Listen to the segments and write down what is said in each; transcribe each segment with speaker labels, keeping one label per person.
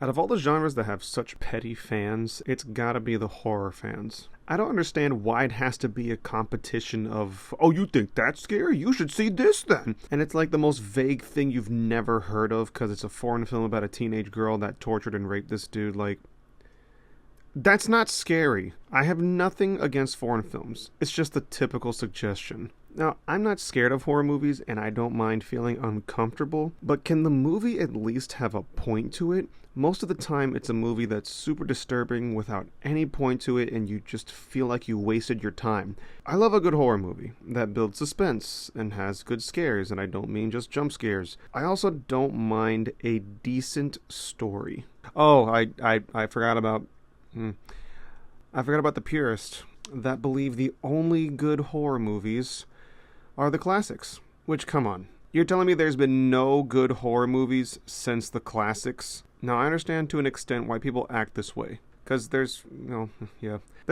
Speaker 1: Out of all the genres that have such petty fans, it's gotta be the horror fans. I don't understand why it has to be a competition of, oh, you think that's scary? You should see this then. And it's like the most vague thing you've never heard of because it's a foreign film about a teenage girl that tortured and raped this dude. Like, that's not scary. I have nothing against foreign films. It's just a typical suggestion. Now, I'm not scared of horror movies and I don't mind feeling uncomfortable, but can the movie at least have a point to it? Most of the time, it's a movie that's super disturbing without any point to it and you just feel like you wasted your time. I love a good horror movie that builds suspense and has good scares, and I don't mean just jump scares. I also don't mind a decent story. Oh, I forgot about... I forgot about the purists that believe the only good horror movies are the classics. Which, come on. You're telling me there's been no good horror movies since the classics? Now, I understand to an extent why people act this way. Because there's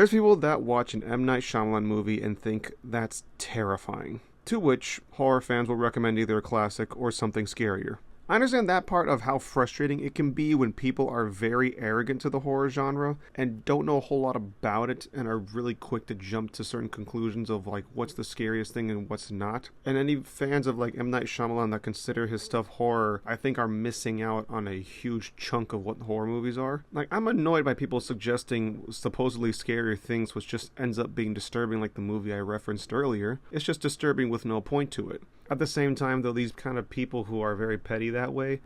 Speaker 1: people that watch an M. Night Shyamalan movie and think that's terrifying. To which, horror fans will recommend either a classic or something scarier. I understand that part of how frustrating it can be when people are very arrogant to the horror genre and don't know a whole lot about it and are really quick to jump to certain conclusions of like what's the scariest thing and what's not. And any fans of like M. Night Shyamalan that consider his stuff horror, I think are missing out on a huge chunk of what horror movies are. Like, I'm annoyed by people suggesting supposedly scarier things which just ends up being disturbing, like the movie I referenced earlier. It's just disturbing with no point to it. At the same time, though, these kind of people who are very petty that way,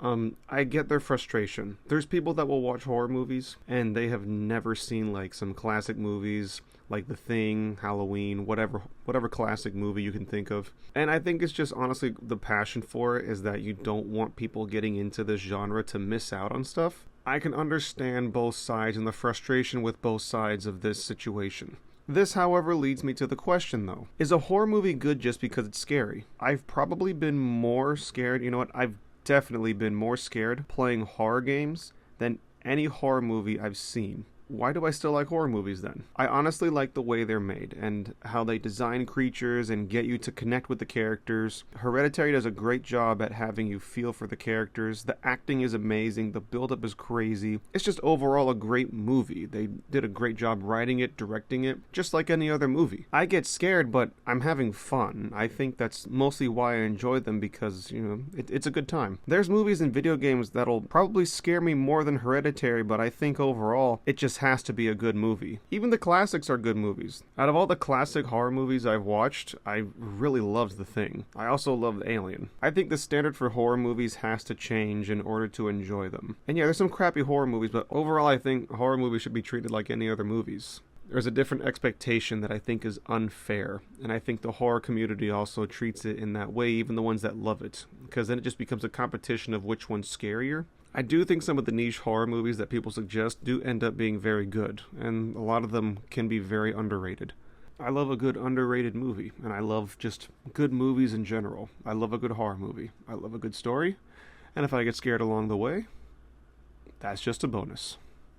Speaker 1: I get their frustration. There's people that will watch horror movies and they have never seen like some classic movies like The Thing, Halloween, whatever classic movie you can think of. And I think it's just honestly the passion for it is that you don't want people getting into this genre to miss out on stuff. I can understand both sides and the frustration with both sides of this situation. This, however, leads me to the question, though. Is a horror movie good just because it's scary? I've probably been more scared, I've definitely been more scared playing horror games than any horror movie I've seen. Why do I still like horror movies then? I honestly like the way they're made and how they design creatures and get you to connect with the characters. Hereditary does a great job at having you feel for the characters. The acting is amazing. The build-up is crazy. It's just overall a great movie. They did a great job writing it, directing it, just like any other movie. I get scared, but I'm having fun. I think that's mostly why I enjoy them because, it's a good time. There's movies and video games that'll probably scare me more than Hereditary, but I think overall, it just has to be a good movie. Even the classics are good movies. Out of all the classic horror movies I've watched, I really loved The Thing. I also loved Alien. I think the standard for horror movies has to change in order to enjoy them. And yeah, there's some crappy horror movies, but overall I think horror movies should be treated like any other movies. There's a different expectation that I think is unfair, and I think the horror community also treats it in that way, even the ones that love it, because then it just becomes a competition of which one's scarier. I do think some of the niche horror movies that people suggest do end up being very good, and a lot of them can be very underrated. I love a good underrated movie, and I love just good movies in general. I love a good horror movie. I love a good story, and if I get scared along the way, that's just a bonus.